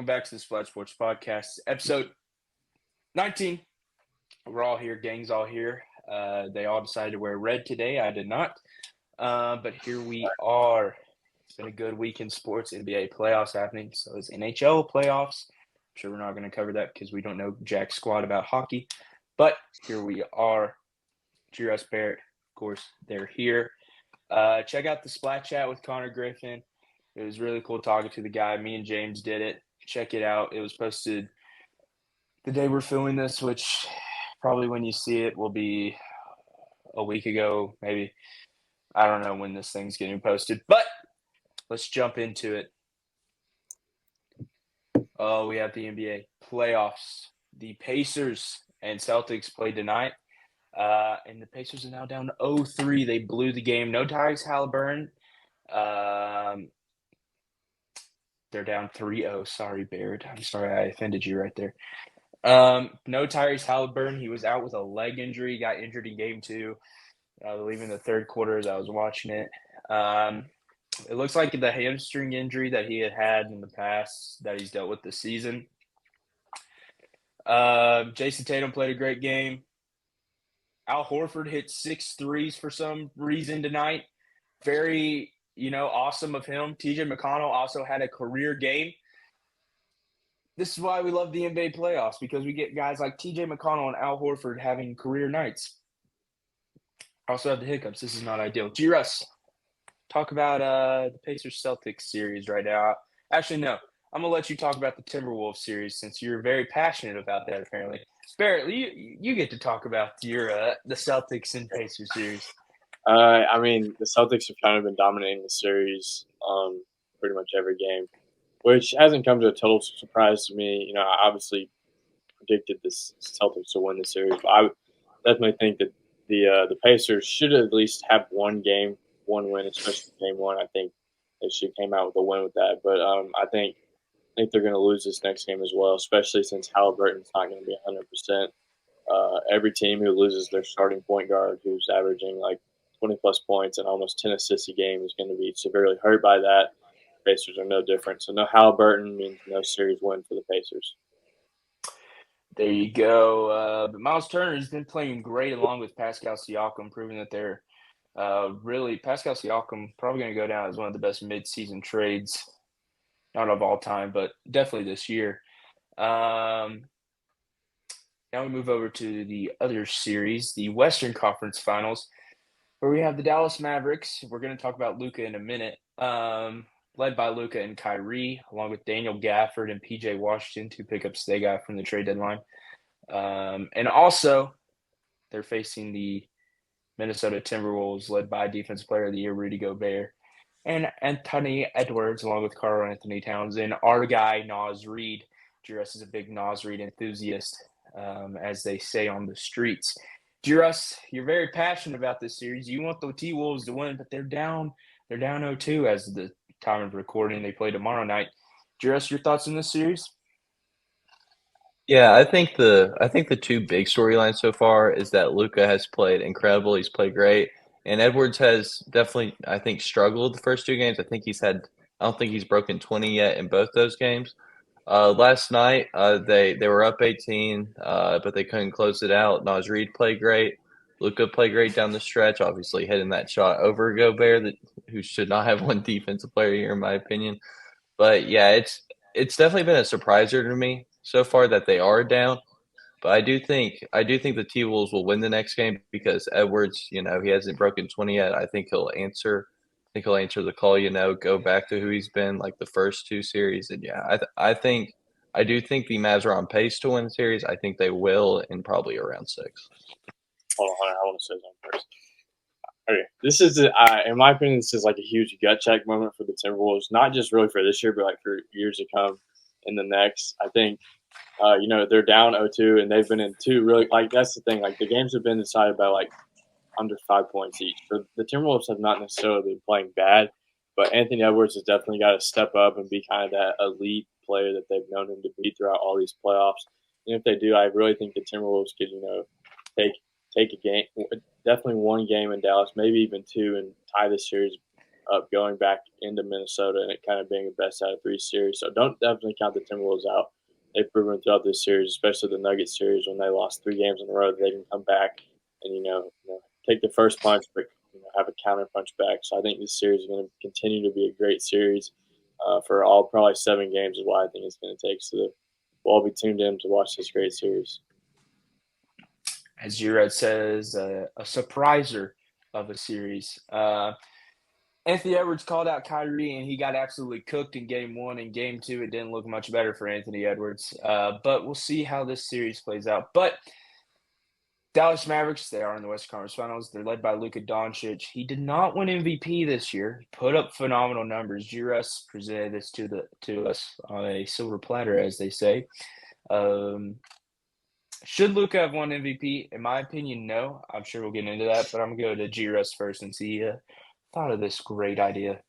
welcome back to the Splat Sports Podcast, episode 19. We're all here, gang's all here. They all decided to wear red today. I did not. But here we are. It's been a good week in sports. NBA playoffs happening. So it's NHL playoffs. I'm sure we're not going to cover that because we don't know jack squat about hockey. But here we are. G.R.S. Barrett, of course, they're here. Check out the Splat Chat with Connor Griffin. It was really cool talking to the guy. Me and James did it. Check it out. It was posted the day we're filming this, which probably when you see it will be a week ago, maybe. I don't know when this thing's getting posted, but let's jump into it. Oh, we have the NBA playoffs. The Pacers and Celtics played tonight, and the Pacers are now down 0-3. They blew the game. No Tyrese Halliburton. They're down 3-0. Sorry, Baird. I'm sorry I offended you right there. No Tyrese Halliburton. He was out with a leg injury. Got injured in game 2. I believe in the third quarter as I was watching it. It looks like the hamstring injury that he had in the past that he's dealt with this season. Jason Tatum played a great game. Al Horford hit 6 threes for some reason tonight. Very, awesome of him. TJ McConnell also had a career game. This is why we love the NBA playoffs, because we get guys like TJ McConnell and Al Horford having career nights. I also have the hiccups. This is not ideal. G-Russ, talk about the Pacers-Celtics series right now. Actually, no. I'm going to let you talk about the Timberwolves series since you're very passionate about that, apparently. Barrett, you get to talk about the Celtics and Pacers series. The Celtics have kind of been dominating the series pretty much every game, which hasn't come to a total surprise to me. I obviously predicted the Celtics to win the series, but I definitely think that the Pacers should at least have one win, especially game 1. I think they should came out with a win with that. But I think they're going to lose this next game as well, especially since Halliburton's not going to be 100%. Every team who loses their starting point guard, who's averaging like 20-plus points and almost 10 assists a game, is going to be severely hurt by that. Pacers are no different. So no Halliburton means no series win for the Pacers. There you go. But Miles Turner has been playing great along with Pascal Siakam, proving that they're really Pascal Siakam probably going to go down as one of the best mid-season trades, not of all time, but definitely this year. Now we move over to the other series, the Western Conference Finals, where we have the Dallas Mavericks. We're going to talk about Luka in a minute. Led by Luka and Kyrie, along with Daniel Gafford and PJ Washington, 2 pickups they got from the trade deadline. And also, they're facing the Minnesota Timberwolves, led by Defensive Player of the Year Rudy Gobert and Anthony Edwards, along with Karl Anthony Towns, and our guy, Naz Reid. Juris is a big Naz Reid enthusiast, as they say on the streets. Juris, you're very passionate about this series. You want the T-Wolves to win, but they're down 0-2 as the time of recording. They play tomorrow night. Juris, your thoughts on this series? Yeah, I think the 2 big storylines so far is that Luka has played incredible. He's played great. And Edwards has definitely, I think, struggled the first 2 games. I don't think he's broken 20 yet in both those games. Last night, they were up 18, but they couldn't close it out. Naz Reid played great. Luka played great down the stretch, obviously hitting that shot over Gobert, who should not have won Defensive Player here, in my opinion. But yeah, it's definitely been a surpriser to me so far that they are down. But I do think the T-Wolves will win the next game because Edwards, he hasn't broken 20 yet. I think he'll answer the call, go back to who he's been like the first 2 series. And yeah, I do think the Mavs are on pace to win the series. I think they will in probably around 6. Hold on, I want to say something first. Okay, this is, in my opinion, this is like a huge gut check moment for the Timberwolves, not just really for this year, but like for years to come in the next. I think, they're down 0-2, and they've been in 2 really, like, that's the thing. Like, the games have been decided by, like, under 5 points each. So the Timberwolves have not necessarily been playing bad, but Anthony Edwards has definitely got to step up and be kind of that elite player that they've known him to be throughout all these playoffs. And if they do, I really think the Timberwolves could, take a game, definitely 1 game in Dallas, maybe even 2, and tie the series up going back into Minnesota and it kind of being a best out of three series. So don't definitely count the Timberwolves out. They've proven throughout this series, especially the Nuggets series when they lost 3 games in a row, that they can come back and take the first punch, but have a counter punch back. So I think this series is going to continue to be a great series for all probably 7 games is what I think it's going to take. So we'll all be tuned in to watch this great series. As Giroud says, a surpriser of a series. Anthony Edwards called out Kyrie, and he got absolutely cooked in Game 1. In Game 2, it didn't look much better for Anthony Edwards. But we'll see how this series plays out. But Dallas Mavericks, they are in the Western Conference Finals. They're led by Luka Doncic. He did not win MVP this year. He put up phenomenal numbers. Giroud presented this to us on a silver platter, as they say. Should Luka have won MVP? In my opinion, no. I'm sure we'll get into that, but I'm going to go to Giroud first and see thought of this great idea.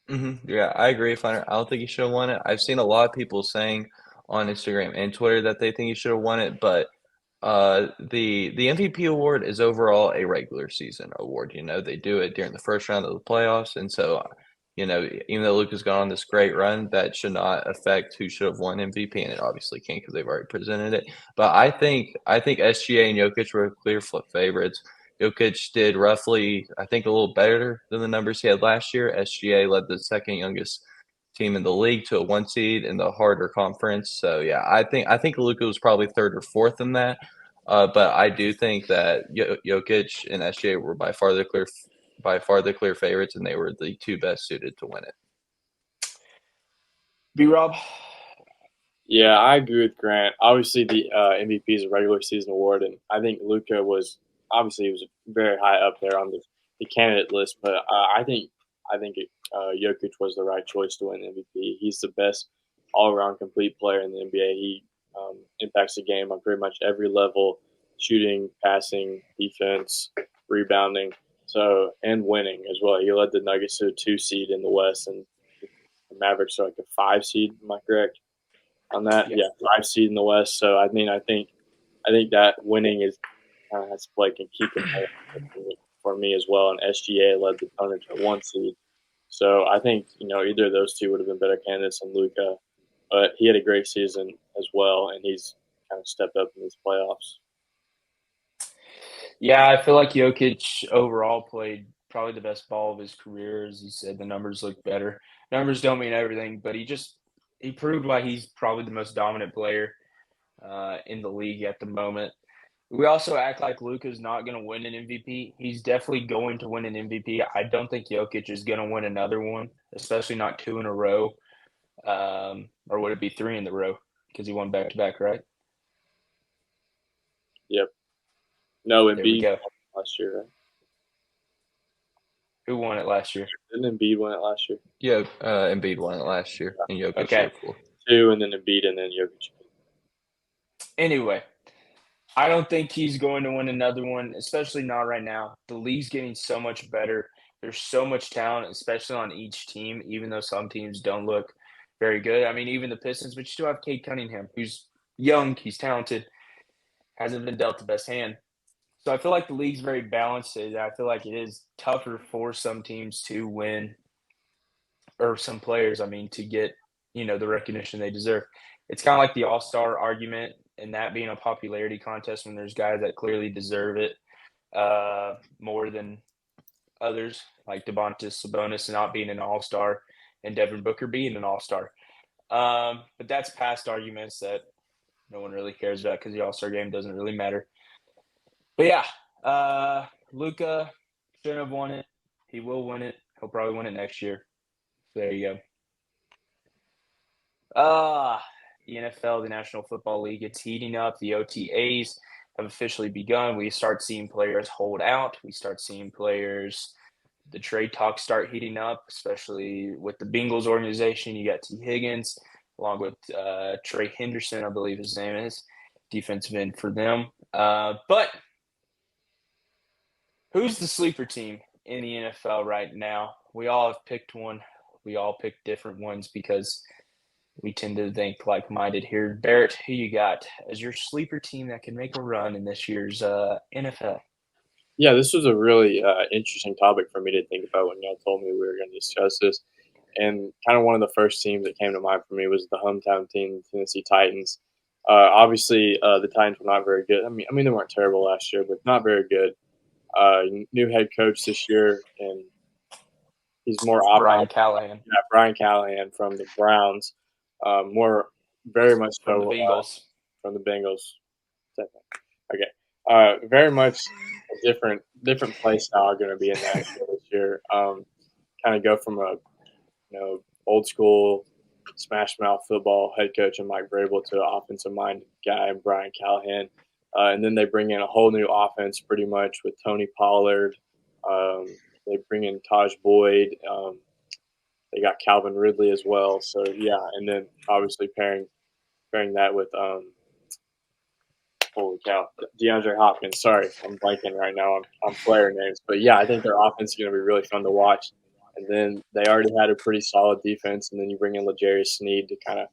Yeah, I agree, Finer. I don't think he should have won it. I've seen a lot of people saying on Instagram and Twitter that they think he should have won it, but the MVP award is overall a regular season award. They do it during the first round of the playoffs, and so even though Luka's gone on this great run, that should not affect who should have won MVP, and it obviously can't because they've already presented it. But I think SGA and Jokic were clear favorites. Jokic did roughly, I think, a little better than the numbers he had last year. SGA led the second youngest team in the league to a 1 seed in the harder conference. So yeah, I think Luka was probably third or fourth in that. But I do think that Jokic and SGA were by far the clear favorites, and they were the two best suited to win it. B-Rob? Yeah, I agree with Grant. Obviously, the MVP is a regular season award, and I think Luka was he was very high up there on the candidate list. But I think Jokic was the right choice to win MVP. He's the best all-around complete player in the NBA. He impacts the game on pretty much every level: shooting, passing, defense, rebounding. So and winning as well. He led the Nuggets to a 2 seed in the West, and the Mavericks are like a 5 seed. Am I correct on that? Yeah, 5 seed in the West. So I think that winning is has to play and keep him for me as well. And SGA led the Thunder to a 1 seed. So I think either of those two would have been better candidates than Luka, but he had a great season as well, and he's kind of stepped up in these playoffs. Yeah, I feel like Jokic overall played probably the best ball of his career. As he said, the numbers look better. Numbers don't mean everything, but he proved why he's probably the most dominant player in the league at the moment. We also act like Luka's not going to win an MVP. He's definitely going to win an MVP. I don't think Jokic is going to win another one, especially not 2 in a row. Or would it be 3 in the row? Because he won back-to-back, right? Yep. No, There we Embiid go. last year, right? Who won it last year? Didn't Embiid win it last year? Yeah, Embiid won it last year, and Jokic Okay. 2, and then Embiid, and then Jokic. Anyway, I don't think he's going to win another one, especially not right now. The league's getting so much better. There's so much talent, especially on each team, even though some teams don't look very good. I mean, even the Pistons, but you still have Cade Cunningham, who's young, he's talented, hasn't been dealt the best hand. So I feel like the league's very balanced. I feel like it is tougher for some teams to win, or some players, to get, the recognition they deserve. It's kind of like the all-star argument, and that being a popularity contest when there's guys that clearly deserve it more than others, like Domantas Sabonis not being an all-star and Devin Booker being an all-star. But that's past arguments that no one really cares about because the all-star game doesn't really matter. But yeah, Luka shouldn't have won it. He will win it. He'll probably win it next year. So there you go. The NFL, the National Football League, it's heating up. The OTAs have officially begun. We start seeing players hold out. We start seeing players, the trade talks start heating up, especially with the Bengals organization. You got T. Higgins, along with Trey Henderson, I believe his name is, defensive end for them. But who's the sleeper team in the NFL right now? We all have picked one. We all picked different ones because we tend to think like-minded here. Barrett, who you got as your sleeper team that can make a run in this year's NFL? Yeah, this was a really interesting topic for me to think about when y'all told me we were going to discuss this. And kind of one of the first teams that came to mind for me was the hometown team, the Tennessee Titans. Obviously, the Titans were not very good. I mean, they weren't terrible last year, but not very good. New head coach this year, and he's more Brian Callahan yeah, Brian Callahan from the Browns, more very much from the so Bengals. from the Bengals. Okay, very much a different play style going to be in that this year. Kind of go from a old school smash mouth football head coach and Mike Vrabel to an offensive minded guy and Brian Callahan. And then they bring in a whole new offense pretty much with Tony Pollard. They bring in Taj Boyd. They got Calvin Ridley as well. So yeah, and then obviously pairing that with holy cow, DeAndre Hopkins. Sorry, I'm blanking right now on player names, but yeah, I think their offense is going to be really fun to watch. And then they already had a pretty solid defense, and then you bring in L'Jarius Sneed to kind of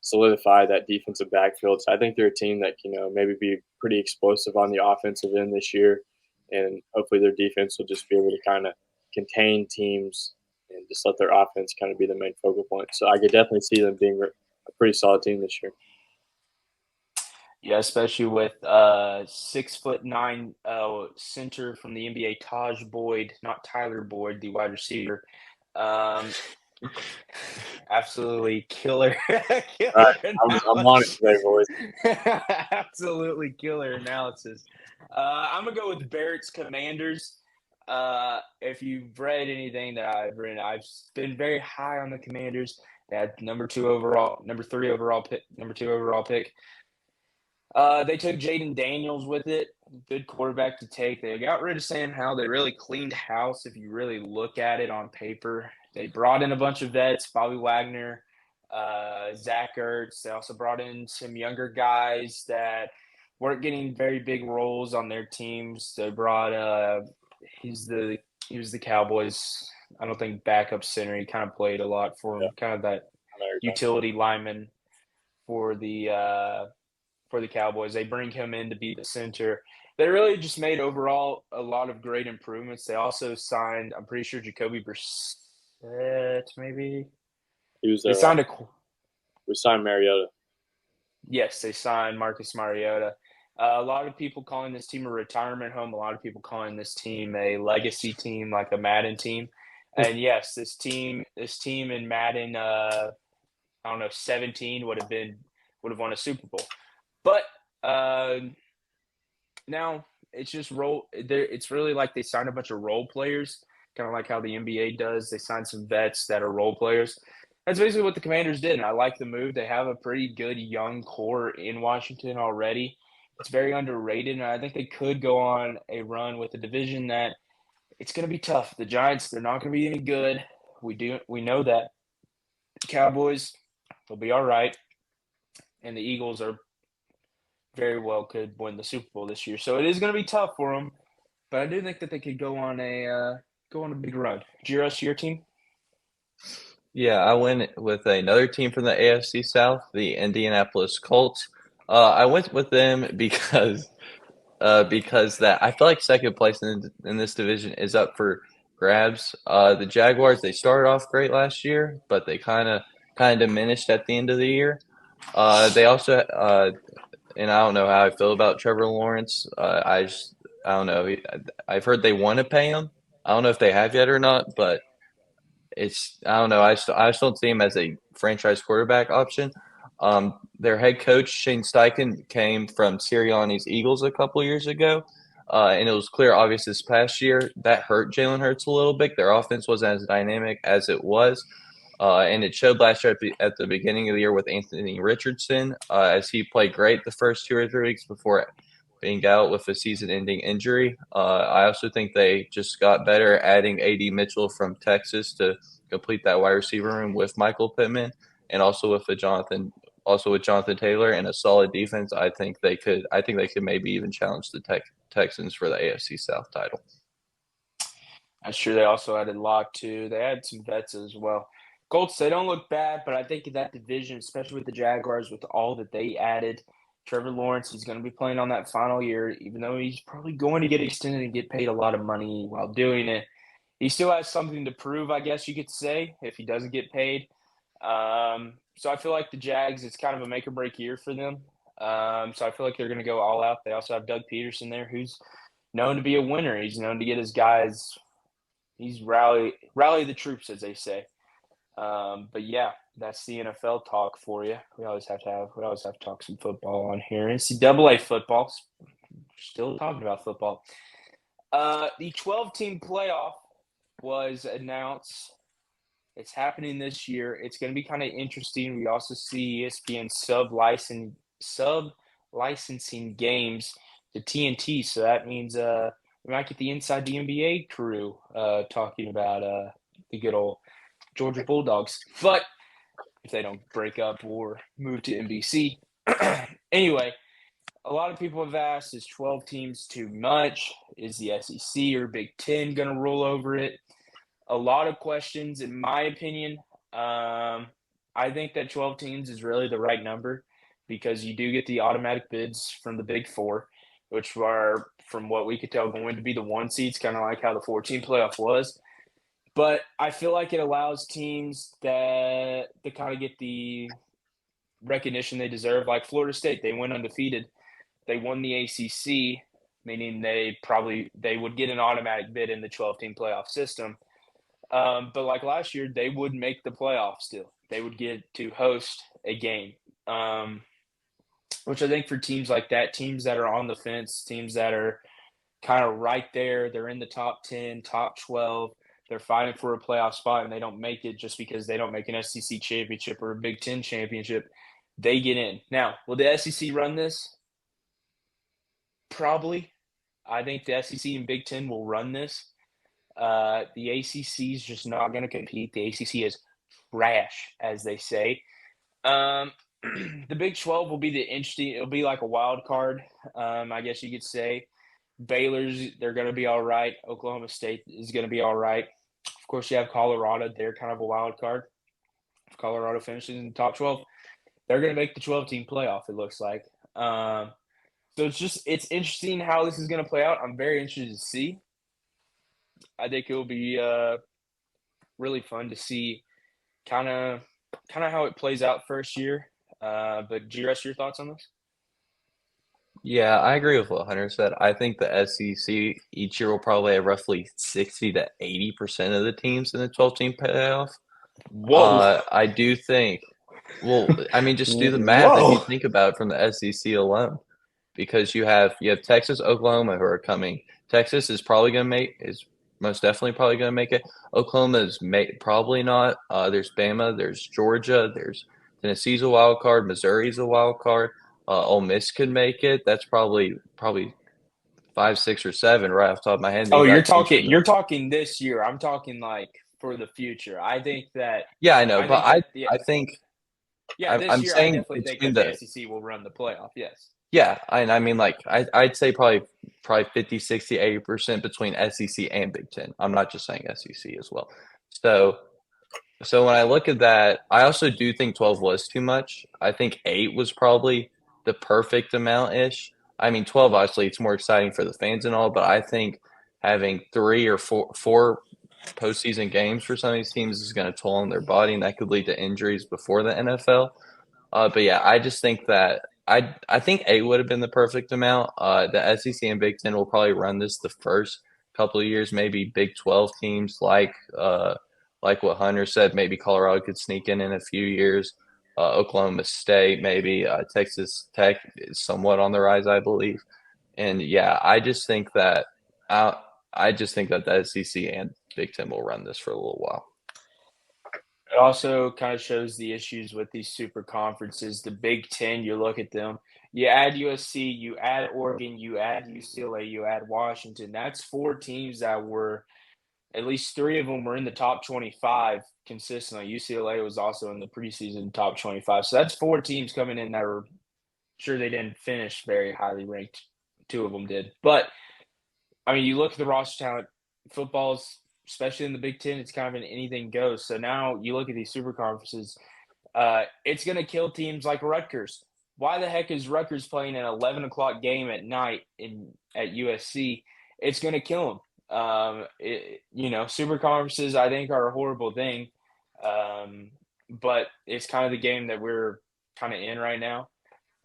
solidify that defensive backfield. So I think they're a team that can maybe be pretty explosive on the offensive end this year, and hopefully their defense will just be able to kind of contain teams and just let their offense kind of be the main focal point. So I could definitely see them being a pretty solid team this year. Yeah, especially with 6'9" center from the NBA, Taj Boyd, not Tyler Boyd, the wide receiver. Um, absolutely killer, All killer right, I'm on it analysis. today, boys. Absolutely killer analysis. I'm gonna go with Barrett's Commanders. If you've read anything that I've written, I've been very high on the Commanders. They had number 2 overall, number 3 overall pick, number 2 overall pick. They took Jaden Daniels with it. Good quarterback to take. They got rid of Sam Howell. They really cleaned house if you really look at it on paper. They brought in a bunch of vets, Bobby Wagner, Zach Ertz. They also brought in some younger guys that weren't getting very big roles on their teams. They brought he was the Cowboys. I don't think backup center. He kind of played a lot for Yeah, him, kind of that I know you're talking. utility lineman for the Cowboys. They bring him in to be the center. They really just made overall a lot of great improvements. They also signed, I'm pretty sure, Jacoby Brissett, maybe. He was They there. signed We signed Mariota. yes, they signed Marcus Mariota. A lot of people calling this team a retirement home. A lot of people calling this team a legacy team, like a Madden team. And yes, this team in Madden, I don't know, 17 would have won a Super Bowl. But now it's just role. It's really like they signed a bunch of role players, kind of like how the NBA does. They signed some vets that are role players. That's basically what the Commanders did, and I like the move. They have a pretty good young core in Washington already. It's very underrated, and I think they could go on a run with a division that it's going to be tough. The Giants, they're not going to be any good. We know that. The Cowboys, they'll be all right, and the Eagles are very well could win the Super Bowl this year. So it is going to be tough for them, but I do think that they could go on a big run. Giros, your team? Yeah, I went with another team from the AFC South, the Indianapolis Colts. I went with them because that I feel like second place in this division is up for grabs. The Jaguars, they started off great last year, but they kind of diminished at the end of the year. They also and I don't know how I feel about Trevor Lawrence. I don't know. I've heard they want to pay him. I don't know if they have yet or not, but I don't know. I just don't see him as a franchise quarterback option. Their head coach Shane Steichen came from Sirianni's Eagles a couple years ago, and it was clear, obvious this past year that hurt Jalen Hurts a little bit. Their offense wasn't as dynamic as it was, and it showed last year at the beginning of the year with Anthony Richardson, as he played great the first 2 or 3 weeks before being out with a season-ending injury. I also think they just got better adding A.D. Mitchell from Texas to complete that wide receiver room with Michael Pittman, and also with Jonathan Taylor and a solid defense. I think they could maybe even challenge the Texans for the AFC South title. I'm sure they also added Locke too. They had some vets as well. Colts, they don't look bad, but I think that division, especially with the Jaguars, with all that they added, Trevor Lawrence, he's going to be playing on that final year, even though he's probably going to get extended and get paid a lot of money while doing it. He still has something to prove, I guess you could say, if he doesn't get paid. So I feel like the Jags, it's kind of a make or break year for them. So I feel like they're going to go all out. They also have Doug Peterson there, who's known to be a winner. He's known to get his guys. He's rally the troops, as they say. But yeah, that's the NFL talk for you. We always have to talk some football on here. NCAA football. Still talking about football. The 12-team playoff was announced. It's happening this year. It's going to be kind of interesting. We also see ESPN sub-licensing games to TNT. So that means we might get the Inside the NBA crew talking about the good old Georgia Bulldogs. But if they don't break up or move to NBC. Anyway, a lot of people have asked, is 12 teams too much? Is the SEC or Big Ten going to roll over it? A lot of questions, in my opinion. I think that 12 teams is really the right number because you do get the automatic bids from the Big Four, which are, from what we could tell, going to be the one seeds, kind of like how the 14 playoff was. But I feel like it allows teams that to kind of get the recognition they deserve. Like Florida State, they went undefeated. They won the ACC, meaning they would get an automatic bid in the 12-team playoff system. But like last year, they would make the playoffs still. They would get to host a game, which I think for teams like that, teams that are on the fence, teams that are kind of right there, they're in the top 10, top 12, they're fighting for a playoff spot, and they don't make it just because they don't make an SEC championship or a Big Ten championship. They get in. Now, will the SEC run this? Probably. I think the SEC and Big Ten will run this. The ACC is just not going to compete. The ACC is trash, as they say. The Big 12 will be the interesting. It'll be like a wild card, I guess you could say. Baylor's, they're going to be all right. Oklahoma State is going to be all right. Of course, you have Colorado. They're kind of a wild card. If Colorado finishes in the top 12, they're going to make the 12-team playoff, it looks like. So it's interesting how this is going to play out. I'm very interested to see. I think it will be really fun to see kind of how it plays out first year. But do you rest your thoughts on this? Yeah, I agree with what Hunter said. I think the SEC each year will probably have roughly 60 to 80% of the teams in the 12-team playoff. Whoa. I do think, I mean, just do the math if you think about it from the SEC alone, because you have Texas, Oklahoma who are coming. Texas is most definitely probably going to make it. Oklahoma is probably not. There's Bama, there's Georgia, there's Tennessee's a wild card, Missouri's a wild card. Ole Miss could make it. That's probably 5, 6, or 7 right off the top of my head. Oh, you're talking this year. I'm talking like for the future. I think that. Yeah, I know, I think. Yeah, this I'm year saying I definitely think that the SEC will run the playoff. Yes. Yeah, I mean, like I'd say probably 50, 60, 80% between SEC and Big Ten. I'm not just saying SEC as well. So when I look at that, I also do think 12 was too much. I think 8 was probably the perfect amount-ish. I mean, 12, obviously, it's more exciting for the fans and all, but I think having 3 or 4 postseason games for some of these teams is going to toll on their body, and that could lead to injuries before the NFL. But yeah, I just think that I think 8 would have been the perfect amount. The SEC and Big Ten will probably run this the first couple of years, maybe Big 12 teams like what Hunter said, maybe Colorado could sneak in a few years. Oklahoma State, maybe Texas Tech is somewhat on the rise, I believe. And yeah, I just think that the SEC and Big Ten will run this for a little while. It also kind of shows the issues with these super conferences. The Big Ten, you look at them, you add USC, you add Oregon, you add UCLA, you add Washington. That's 4 teams that were, at least 3 of them were in the top 25 consistently. UCLA was also in the preseason top 25. So that's 4 teams coming in that were sure they didn't finish very highly ranked. 2 of them did. But, I mean, you look at the roster talent, football's, especially in the Big Ten, it's kind of an anything goes. So now you look at these super conferences, it's going to kill teams like Rutgers. why the heck is Rutgers playing an 11 o'clock game at night at USC? It's going to kill them. Super conferences, I think, are a horrible thing. But it's kind of the game that we're kind of in right now.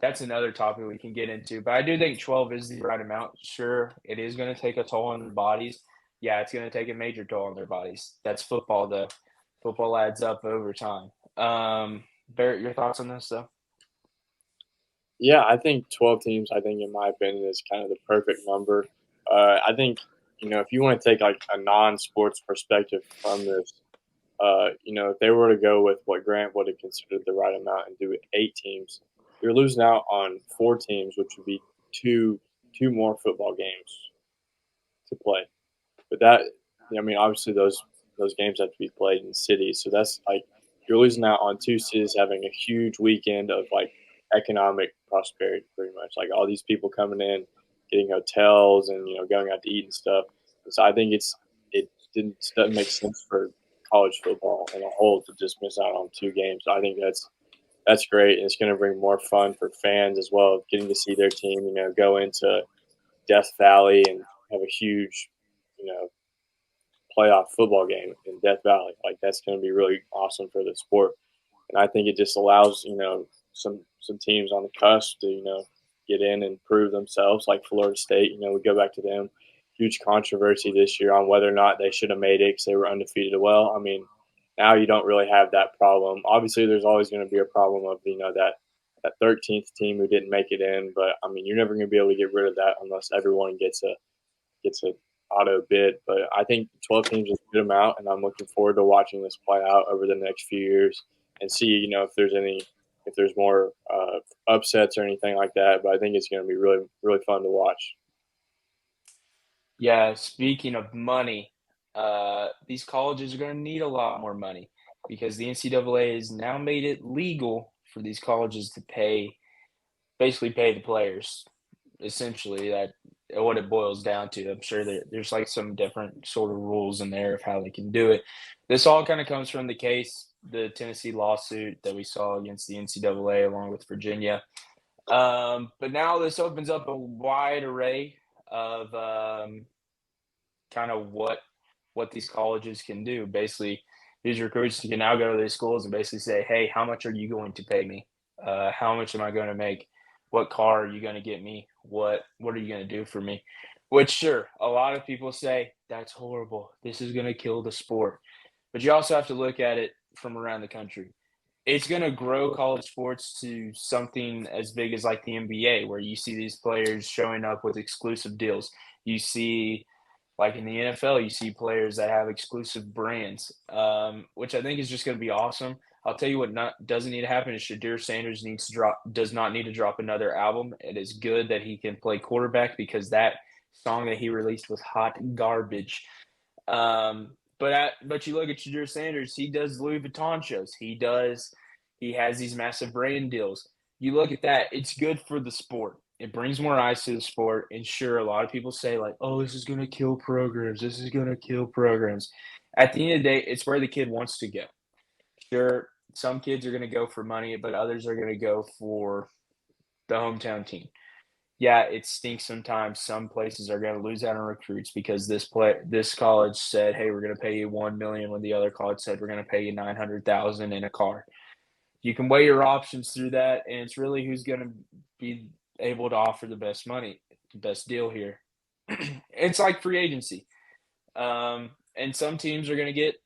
That's another topic we can get into. But I do think 12 is the right amount. Sure, it is going to take a toll on their bodies. Yeah, it's going to take a major toll on their bodies. That's football, though. Football adds up over time. Barrett, your thoughts on this, though? Yeah, I think 12 teams, I think, in my opinion, is kind of the perfect number. I think, if you want to take like a non sports perspective from this, if they were to go with what Grant would have considered the right amount and do 8 teams, you're losing out on 4 teams, which would be two more football games to play. But that, I mean, obviously those games have to be played in cities, so that's like you're losing out on 2 cities having a huge weekend of like economic prosperity, pretty much. Like all these people coming in, getting hotels, and going out to eat and stuff. And so I think doesn't make sense for college football in a whole to just miss out on 2 games. So I think that's great, and it's going to bring more fun for fans as well, getting to see their team, go into Death Valley and have a huge, you know, playoff football game in Death Valley. Like that's going to be really awesome for the sport, and I think it just allows some teams on the cusp to get in and prove themselves. Like Florida State, we go back to them. Huge controversy this year on whether or not they should have made it because they were undefeated. Well, I mean, now you don't really have that problem. Obviously, there's always going to be a problem of that 13th team who didn't make it in, but I mean, you're never going to be able to get rid of that unless everyone gets a auto bid. But I think 12 teams is a good amount, and I'm looking forward to watching this play out over the next few years and see, if there's more upsets or anything like that. But I think it's going to be really, really fun to watch. Yeah, speaking of money, these colleges are going to need a lot more money because the NCAA has now made it legal for these colleges to basically pay the players. Essentially, that what it boils down to. I'm sure there's like some different sort of rules in there of how they can do it. This all kind of comes from the Tennessee lawsuit that we saw against the NCAA along with Virginia. But now this opens up a wide array of kind of what these colleges can do. Basically, these recruits can now go to these schools and basically say, "Hey, how much are you going to pay me? How much am I going to make? What car are you going to get me? What are you going to do for me?" Which, sure, a lot of people say that's horrible. This is going to kill the sport. But you also have to look at it from around the country. It's going to grow college sports to something as big as like the NBA, where you see these players showing up with exclusive deals. You see like in the NFL, you see players that have exclusive brands, which I think is just going to be awesome. I'll tell you what doesn't need to happen is Shadir Sanders does not need to drop another album. It is good that he can play quarterback because that song that he released was hot garbage. But you look at Shadir Sanders, he does Louis Vuitton shows. He has these massive brand deals. You look at that, it's good for the sport. It brings more eyes to the sport. And sure, a lot of people say, like, oh, this is going to kill programs. This is going to kill programs. At the end of the day, it's where the kid wants to go. Sure, some kids are going to go for money, but others are going to go for the hometown team. Yeah, it stinks sometimes. Some places are going to lose out on recruits because this college said, "Hey, we're going to pay you 1 million," when the other college said, "We're going to pay you 900,000 in a car." You can weigh your options through that, and it's really who's going to be able to offer the best money, the best deal here. It's like free agency. And some teams are going to get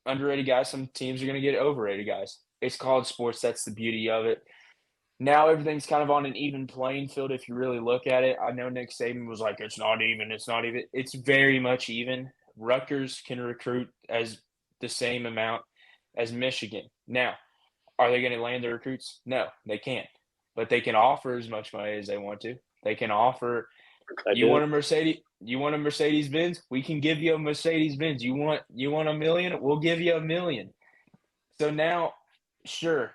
underrated guys. Some teams are going to get overrated guys. It's college sports. That's the beauty of it. Now everything's kind of on an even playing field if you really look at it. I know Nick Saban was like, it's not even, it's not even. It's very much even. Rutgers can recruit as the same amount as Michigan. Now, are they going to land the recruits? No, they can't. But they can offer as much money as they want to. They can offer. You want a Mercedes? You want a Mercedes Benz? We can give you a Mercedes Benz. You want $1 million? We'll give you $1 million. So now, sure,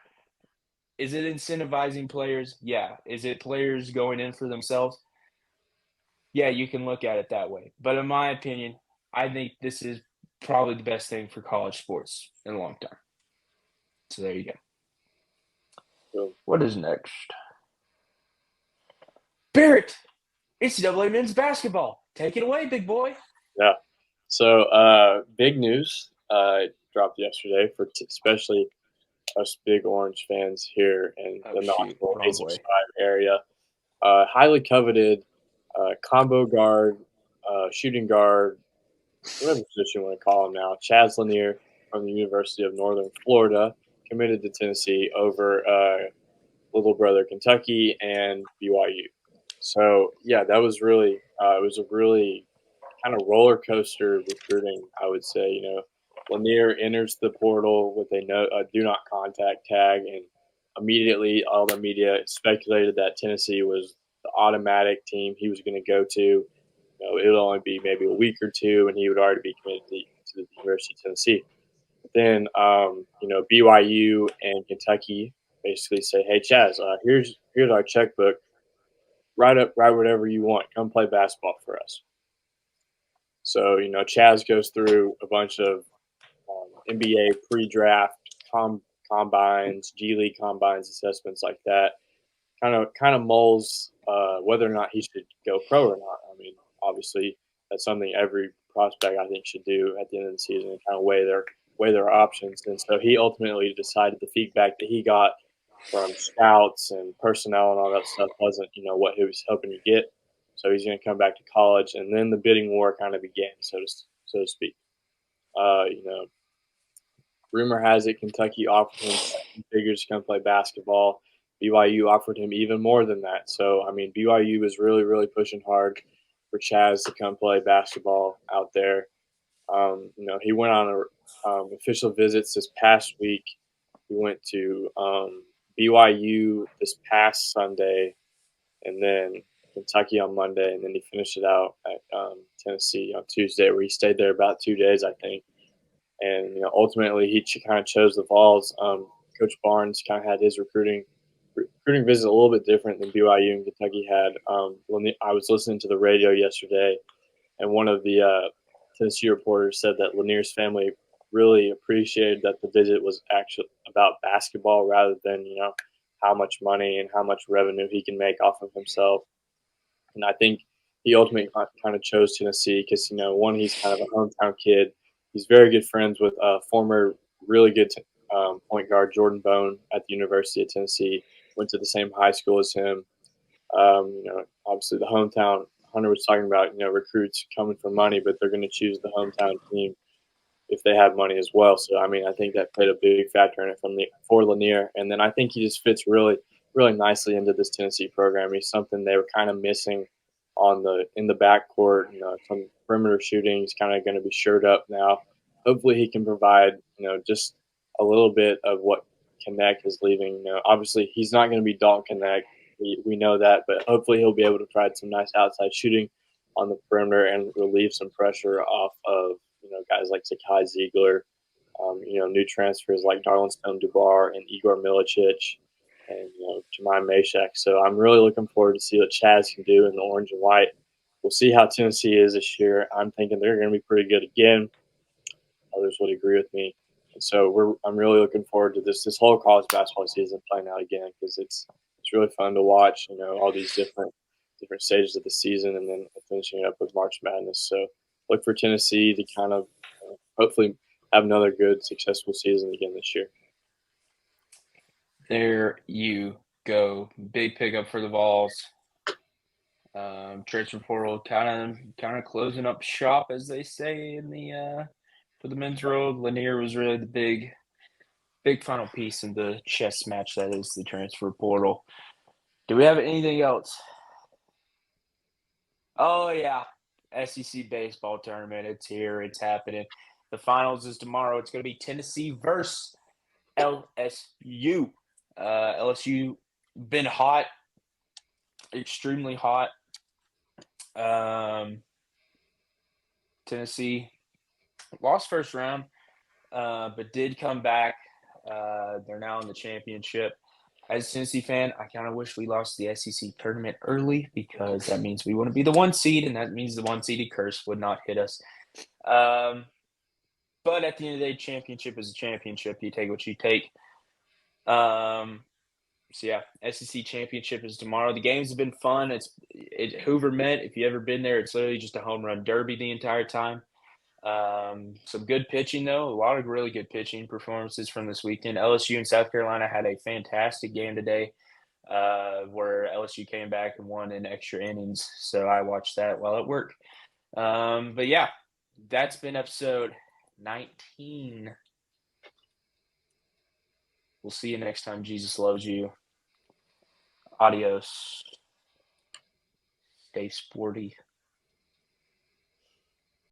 is it incentivizing players? Yeah. Is it players going in for themselves? Yeah, you can look at it that way. But in my opinion, I think this is probably the best thing for college sports in a long time. So there you go. What is next? Barrett, NCAA men's basketball. Take it away, big boy. Yeah. So, big news dropped yesterday for especially us big Orange fans here in the Knoxville, Wrong way. 865 area. Highly coveted combo guard, shooting guard, whatever position you want to call him now. Chaz Lanier from the University of Northern Florida committed to Tennessee over little brother Kentucky and BYU. So yeah, that was really it was a really kind of roller coaster recruiting, I would say. Lanier enters the portal with a do not contact tag, and immediately all the media speculated that Tennessee was the automatic team he was going to go to. It would only be maybe a week or two, and he would already be committed to the University of Tennessee. But then, BYU and Kentucky basically say, "Hey, Chaz, here's our checkbook. Write whatever you want. Come play basketball for us." So Chaz goes through a bunch of NBA pre-draft combines, G League combines, assessments like that. Kind of mulls whether or not he should go pro or not. I mean, obviously that's something every prospect I think should do at the end of the season and kind of weigh their options. And so he ultimately decided the feedback that he got from scouts and personnel and all that stuff wasn't what he was hoping to get. So he's going to come back to college, and then the bidding war kind of began, so to speak. You know, rumor has it Kentucky offered him 7 figures to come play basketball. BYU offered him even more than that. So, I mean, BYU was really, really pushing hard for Chaz to come play basketball out there. He went on official visits this past week. He went to BYU this past Sunday, and then Kentucky on Monday, and then he finished it out at Tennessee on Tuesday, where he stayed there about 2 days, I think. And ultimately, he kind of chose the Vols. Coach Barnes kind of had his recruiting visit a little bit different than BYU and Kentucky had. When I was listening to the radio yesterday, and one of the Tennessee reporters said that Lanier's family really appreciated that the visit was actually about basketball rather than how much money and how much revenue he can make off of himself. And I think he ultimately kind of chose Tennessee because one, he's kind of a hometown kid. He's very good friends with former really good point guard Jordan Bone at the University of Tennessee. Went to the same high school as him. Obviously the hometown. Hunter was talking about recruits coming for money, but they're going to choose the hometown team if they have money as well. So I mean, I think that played a big factor in it for Lanier. And then I think he just fits really, really nicely into this Tennessee program. He's something they were kind of missing in the backcourt. Some perimeter shooting is kind of going to be shored up now. Hopefully, he can provide just a little bit of what Connect is leaving. Obviously, he's not going to be Dalton Connect. We know that, but hopefully, he'll be able to provide some nice outside shooting on the perimeter and relieve some pressure off of guys like Zakai Ziegler, new transfers like Darlin Stone Dubar and Igor Milicic and Jemai Mashak. So I'm really looking forward to see what Chaz can do in the orange and white. We'll see how Tennessee is this year. I'm thinking they're going to be pretty good again. Others would agree with me. And so I'm really looking forward to this whole college basketball season playing out again because it's really fun to watch. All these different stages of the season and then finishing it up with March Madness. So look for Tennessee to kind of hopefully have another good, successful season again this year. There you go. Big pickup for the Vols. Transfer portal kind of closing up shop, as they say in the for the men's world. Lanier was really the big final piece in the chess match that is the transfer portal. Do we have anything else? Oh yeah, SEC baseball tournament. It's here. It's happening. The finals is tomorrow. It's going to be Tennessee versus LSU. LSU been hot, extremely hot. Tennessee lost first round, but did come back. They're now in the championship. As a Tennessee fan, I kind of wish we lost the SEC tournament early because that means we want to be the 1 seed, and that means the 1-seeded curse would not hit us. But at the end of the day, championship is a championship. You take what you take. So yeah, SEC championship is tomorrow. The games have been fun. It's Hoover Met. If you ever been there, it's literally just a home run derby the entire time. Some good pitching though. A lot of really good pitching performances from this weekend. LSU and South Carolina had a fantastic game today, where LSU came back and won in extra innings. So I watched that while at work. But yeah, that's been episode 19. We'll see you next time. Jesus loves you. Adios. Stay sporty.